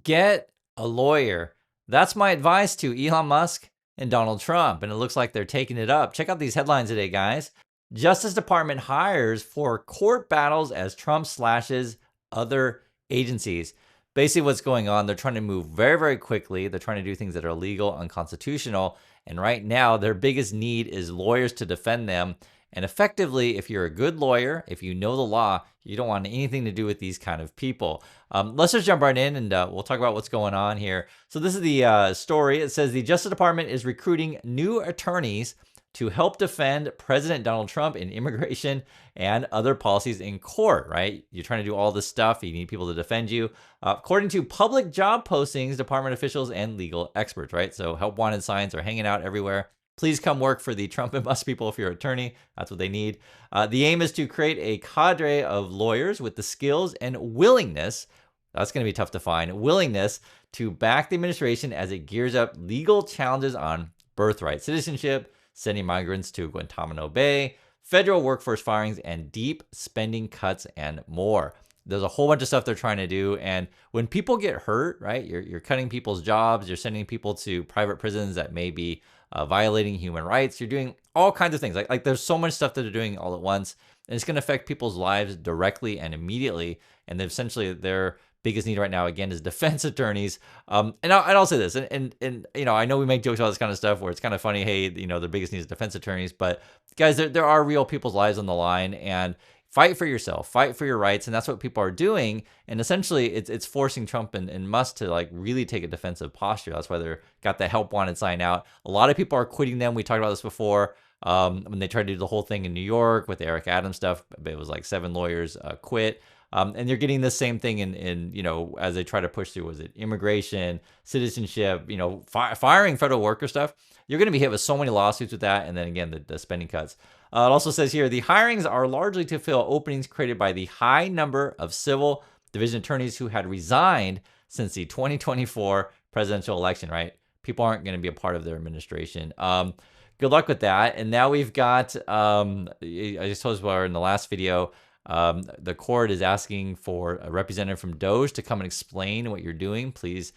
Get a lawyer. That's my advice to Elon Musk and Donald Trump. And it looks like they're taking it up. Check out these headlines today, guys. Justice Department hires for court battles as Trump slashes other agencies. Basically, what's going on, they're trying to move very, very quickly. They're trying to do things that are illegal, unconstitutional. And right now, their biggest need is lawyers to defend them. And effectively, if you're a good lawyer, if you know the law, you don't want anything to do with these kind of people. Let's just jump right in and we'll talk about what's going on here. So this is the story. It says the Justice Department is recruiting new attorneys to help defend President Donald Trump in immigration and other policies in court, right? You're trying to do all this stuff. You need people to defend you. According to public job postings, department officials and legal experts, right? So help wanted signs are hanging out everywhere. Please come work for the Trump and Musk people if you're an attorney. That's what they need. The aim is to create a cadre of lawyers with the skills and willingness, that's going to be tough to find, willingness to back the administration as it gears up legal challenges on birthright citizenship, sending migrants to Guantanamo Bay, federal workforce firings, and deep spending cuts and more. There's a whole bunch of stuff they're trying to do. And when people get hurt, right, you're cutting people's jobs, you're sending people to private prisons that may be violating human rights. You're doing all kinds of things. Like there's so much stuff that they're doing all at once, and it's going to affect people's lives directly and immediately. And essentially their biggest need right now, again, is defense attorneys. And I'll say this, and you know, I know we make jokes about this kind of stuff where it's kind of funny, hey, you know, their biggest need is defense attorneys, but guys, there are real people's lives on the line, and fight for yourself, fight for your rights, and that's what people are doing. And essentially, it's forcing Trump and Musk to like really take a defensive posture. That's why they're got the help wanted sign out. A lot of people are quitting them. We talked about this before. When they tried to do the whole thing in New York with the Eric Adams stuff, it was like 7 lawyers quit. And you're getting the same thing in you know, as they try to push through, was it immigration, citizenship, you know, firing federal worker stuff. You're going to be hit with so many lawsuits with that. And then again, the spending cuts. It also says here, the hirings are largely to fill openings created by the high number of civil division attorneys who had resigned since the 2024 presidential election, right? People aren't going to be a part of their administration. Good luck with that. And now we've got, I just told you in the last video, the court is asking for a representative from DOGE to come and explain what you're doing. Please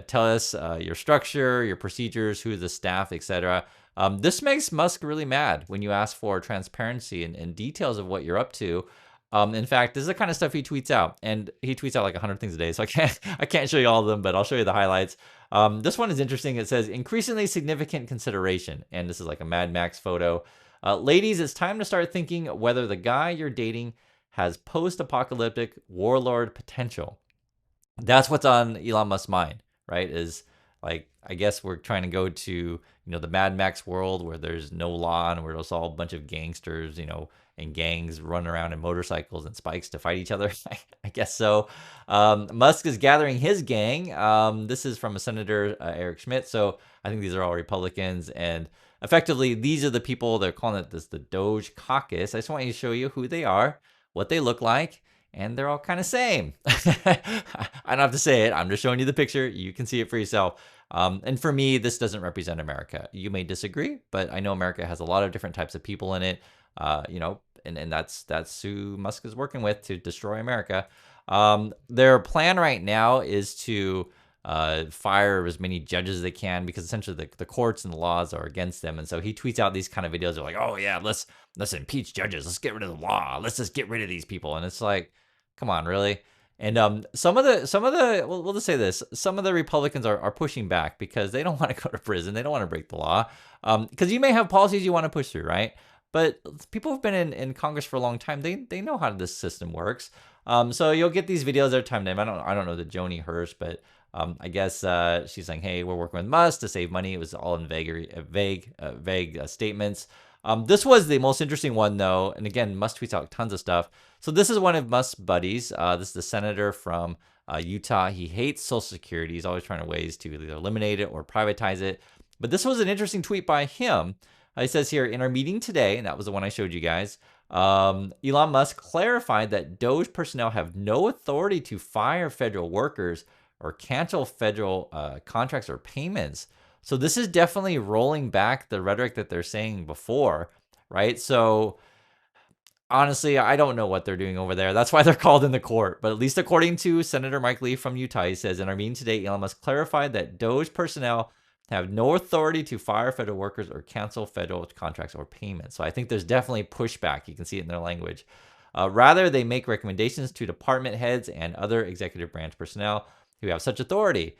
tell us your structure, your procedures, who's the staff, etc. This makes Musk really mad when you ask for transparency and details of what you're up to. In fact, this is the kind of stuff he tweets out, and he tweets out like 100 things a day, so I can't show you all of them, but I'll show you the highlights. This one is interesting. It says increasingly significant consideration, and this is like a Mad Max photo. Ladies, it's time to start thinking whether the guy you're dating has post-apocalyptic warlord potential. That's what's on Elon Musk's mind, right? Is like, I guess we're trying to go to, you know, the Mad Max world where there's no law and where it's all a bunch of gangsters, you know, and gangs running around in motorcycles and spikes to fight each other. I guess so. Musk is gathering his gang. This is from a Senator Eric Schmidt. So I think these are all Republicans, and effectively these are the people, they're calling it the DOGE caucus. I just want you to show you who they are, what they look like, and they're all kind of same. I don't have to say it. I'm just showing you the picture. You can see it for yourself. And for me, this doesn't represent America. You may disagree, but I know America has a lot of different types of people in it. You know, and that's who Musk is working with to destroy America. Their plan right now is to fire as many judges as they can, because essentially the courts and the laws are against them. And so he tweets out these kind of videos. They're like, oh yeah, let's impeach judges. Let's get rid of the law. Let's just get rid of these people. And it's like, come on, really? And some of the we'll just say this, some of the Republicans are pushing back because they don't want to go to prison. They don't want to break the law. Because you may have policies you want to push through, right? But people who've been in Congress for a long time, they know how this system works. So you'll get these videos every time. I don't know the Joni Hirsch, but I guess she's saying, hey, we're working with Musk to save money. It was all in vague statements. This was the most interesting one, though. And again, Musk tweets out tons of stuff. So this is one of Musk's buddies. This is the senator from Utah. He hates Social Security. He's always trying to ways to either eliminate it or privatize it. But this was an interesting tweet by him. He says here, in our meeting today, and that was the one I showed you guys, Elon Musk clarified that DOGE personnel have no authority to fire federal workers or cancel federal contracts or payments. So this is definitely rolling back the rhetoric that they're saying before, right? So honestly, I don't know what they're doing over there. That's why they're called in the court. But at least according to Senator Mike Lee from Utah, he says, in our meeting today, Elon Musk clarified that DOGE personnel have no authority to fire federal workers or cancel federal contracts or payments. So I think there's definitely pushback. You can see it in their language. Rather, they make recommendations to department heads and other executive branch personnel who have such authority.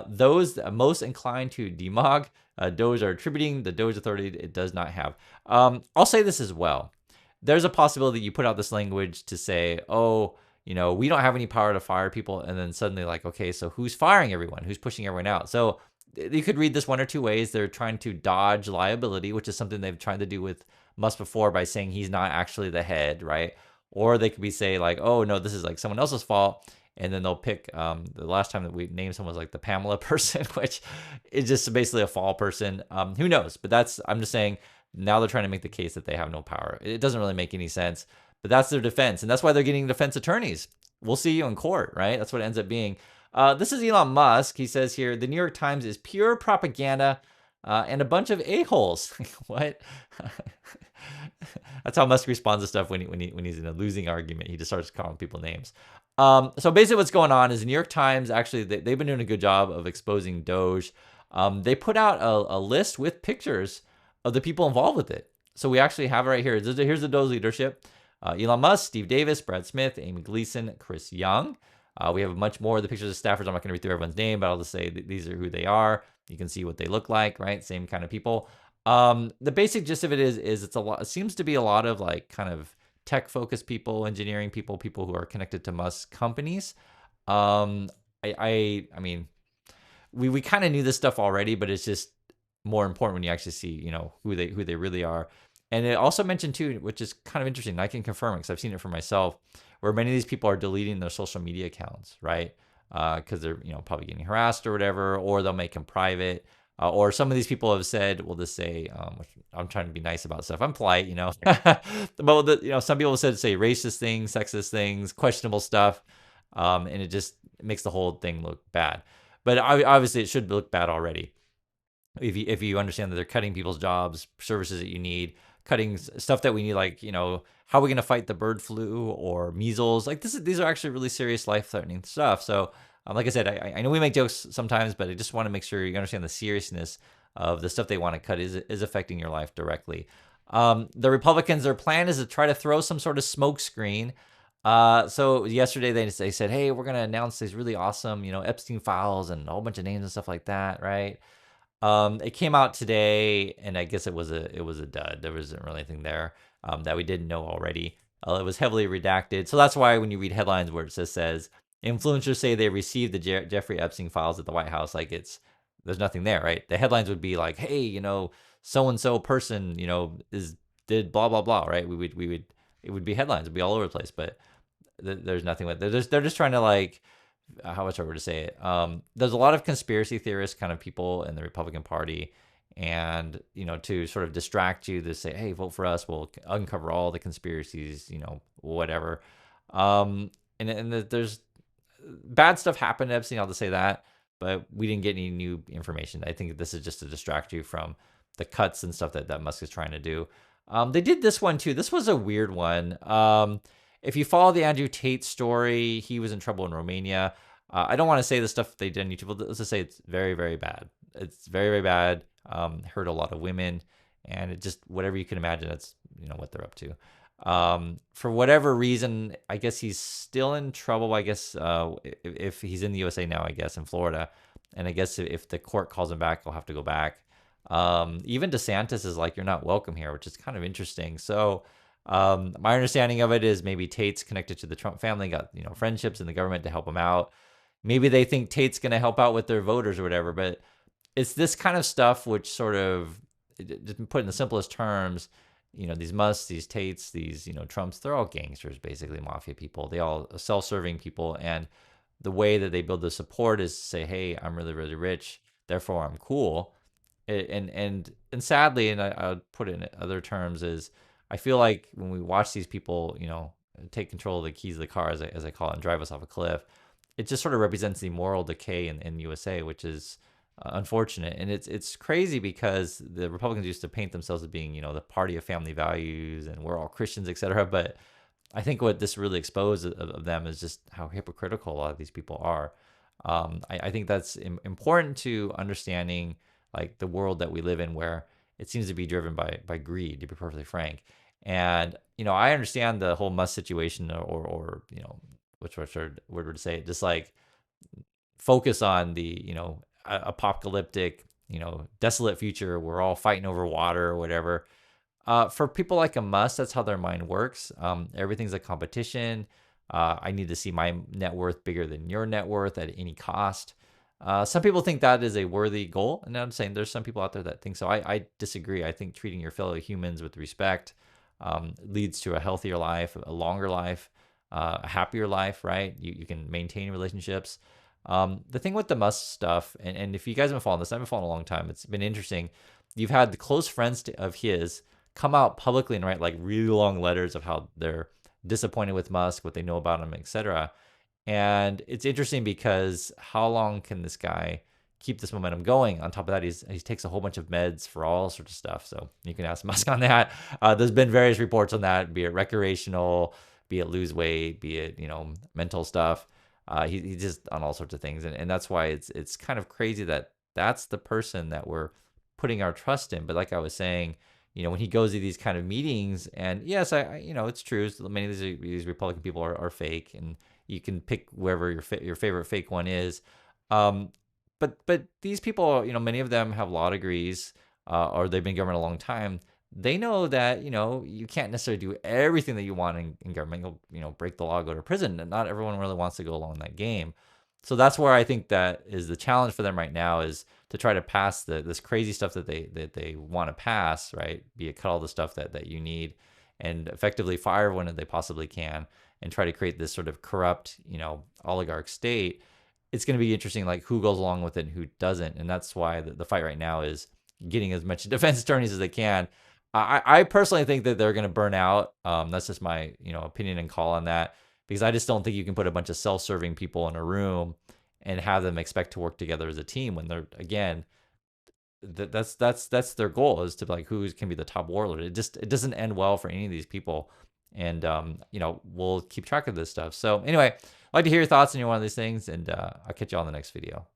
Those most inclined to demog DOGE are attributing the DOGE authority it does not have. I'll say this as well. There's a possibility you put out this language to say, oh, we don't have any power to fire people. And then suddenly like, okay, so who's firing everyone? Who's pushing everyone out? So you could read this one or two ways. They're trying to dodge liability, which is something they've tried to do with Musk before by saying he's not actually the head, right? Or they could be say like, oh, no, this is like someone else's fault. And then they'll pick the last time that we named someone was like the Pamela person, which is just basically a fall person. Who knows? But I'm just saying now they're trying to make the case that they have no power. It doesn't really make any sense, but that's their defense. And that's why they're getting defense attorneys. We'll see you in court, right? That's what it ends up being. This is Elon Musk. He says here, the New York Times is pure propaganda and a bunch of a-holes. What? That's how Musk responds to stuff when he's in a losing argument. He just starts calling people names. So basically what's going on is the New York Times, actually, they've been doing a good job of exposing DOGE. They put out a list with pictures of the people involved with it. So we actually have it right here. Here's the DOGE leadership. Elon Musk, Steve Davis, Brad Smith, Amy Gleason, Chris Young. We have much more of the pictures of staffers. I'm not going to read through everyone's name, but I'll just say these are who they are. You can see what they look like, right? Same kind of people. The basic gist of it is it's a lot. It seems to be a lot of like kind of tech-focused people, engineering people, people who are connected to Musk companies. I mean, we kind of knew this stuff already, but it's just more important when you actually see, who they really are. And it also mentioned too, which is kind of interesting. I can confirm it because I've seen it for myself, where many of these people are deleting their social media accounts, right? Because they're probably getting harassed or whatever, or they'll make them private. Or some of these people have said, we'll just say, I'm trying to be nice about stuff. I'm polite, but some people have say racist things, sexist things, questionable stuff, and it just makes the whole thing look bad. But obviously, it should look bad already. If you understand that they're cutting people's jobs, services that you need, cutting stuff that we need, like how are we going to fight the bird flu or measles? Like these are actually really serious, life-threatening stuff. So. Like I said, I know we make jokes sometimes, but I just want to make sure you understand the seriousness of the stuff they want to cut is affecting your life directly. The Republicans, their plan is to try to throw some sort of smoke screen. So yesterday they said, hey, we're going to announce these really awesome, Epstein files and a whole bunch of names and stuff like that, right? It came out today, and I guess it was a dud. There wasn't really anything there that we didn't know already. It was heavily redacted. So that's why when you read headlines where it says, influencers say they received the Jeffrey Epstein files at the White House, like there's nothing there, right? The headlines would be like, hey, so-and-so person, did blah, blah, blah, right? It would be headlines. It'd be all over the place, but there's nothing with it. They're just trying to like, how much I were to say it. There's a lot of conspiracy theorist kind of people in the Republican Party, and to sort of distract you to say, hey, vote for us, we'll uncover all the conspiracies, whatever. And there's bad stuff happened to Epstein, I'll just say that, but we didn't get any new information. I think this is just to distract you from the cuts and stuff that Musk is trying to do. They did this one too. This was a weird one. If you follow the Andrew Tate story, he was in trouble in Romania. I don't want to say the stuff they did on YouTube. Let's just say it's very, very bad. It's very, very bad. Hurt a lot of women, and it just, whatever you can imagine, that's what they're up to. For whatever reason, I guess he's still in trouble. I guess if he's in the USA now, I guess in Florida, and I guess if the court calls him back, he'll have to go back. Even DeSantis is like, you're not welcome here, which is kind of interesting. So my understanding of it is maybe Tate's connected to the Trump family, got friendships in the government to help him out. Maybe they think Tate's going to help out with their voters or whatever, but it's this kind of stuff which sort of, just put in the simplest terms, these Musks, these Tates, these, Trumps, they're all gangsters, basically mafia people. They all self-serving people. And the way that they build the support is to say, hey, I'm really, really rich, therefore I'm cool. And sadly, and I'll put it in other terms, is I feel like when we watch these people, take control of the keys of the car, as I call it, and drive us off a cliff, it just sort of represents the moral decay in USA, which is unfortunate. And it's crazy because the Republicans used to paint themselves as being, the party of family values and we're all Christians, etc. But I think what this really exposed of them is just how hypocritical a lot of these people are. I think that's important to understanding like the world that we live in, where it seems to be driven by greed, to be perfectly frank. And I understand the whole Musk situation, or which word to say it, just like focus on the apocalyptic, desolate future. We're all fighting over water or whatever. For people like a Musk, that's how their mind works. Everything's a competition. I need to see my net worth bigger than your net worth at any cost. Some people think that is a worthy goal, and I'm saying there's some people out there that think so. I disagree. I think treating your fellow humans with respect leads to a healthier life, a longer life, a happier life, right? You can maintain relationships. The thing with the Musk stuff, and if you guys have been following this, I've been following a long time. It's been interesting. You've had the close friends of his come out publicly and write like really long letters of how they're disappointed with Musk, what they know about him, etc. And it's interesting because how long can this guy keep this momentum going? On top of that, he takes a whole bunch of meds for all sorts of stuff. So you can ask Musk on that. There's been various reports on that, be it recreational, be it lose weight, be it mental stuff. He's just on all sorts of things, and that's why it's kind of crazy that that's the person that we're putting our trust in. But like I was saying, when he goes to these kind of meetings, and yes, it's true. Many of these Republican people are fake, and you can pick wherever your favorite fake one is. But these people, many of them have law degrees, or they've been in government a long time. They know that you can't necessarily do everything that you want in government. You'll break the law, go to prison. And not everyone really wants to go along that game. So that's where I think that is the challenge for them right now, is to try to pass this crazy stuff that they want to pass, right? Be it cut all the stuff that you need, and effectively fire everyone that they possibly can, and try to create this sort of corrupt, oligarch state. It's going to be interesting, like who goes along with it and who doesn't. And that's why the fight right now is getting as much defense attorneys as they can. I personally think that they're going to burn out. That's just my opinion and call on that, because I just don't think you can put a bunch of self-serving people in a room and have them expect to work together as a team when they're, again, that's their goal, is to like who can be the top warlord. It doesn't end well for any of these people. And we'll keep track of this stuff. So anyway, I'd like to hear your thoughts on one of these things, and I'll catch you on the next video.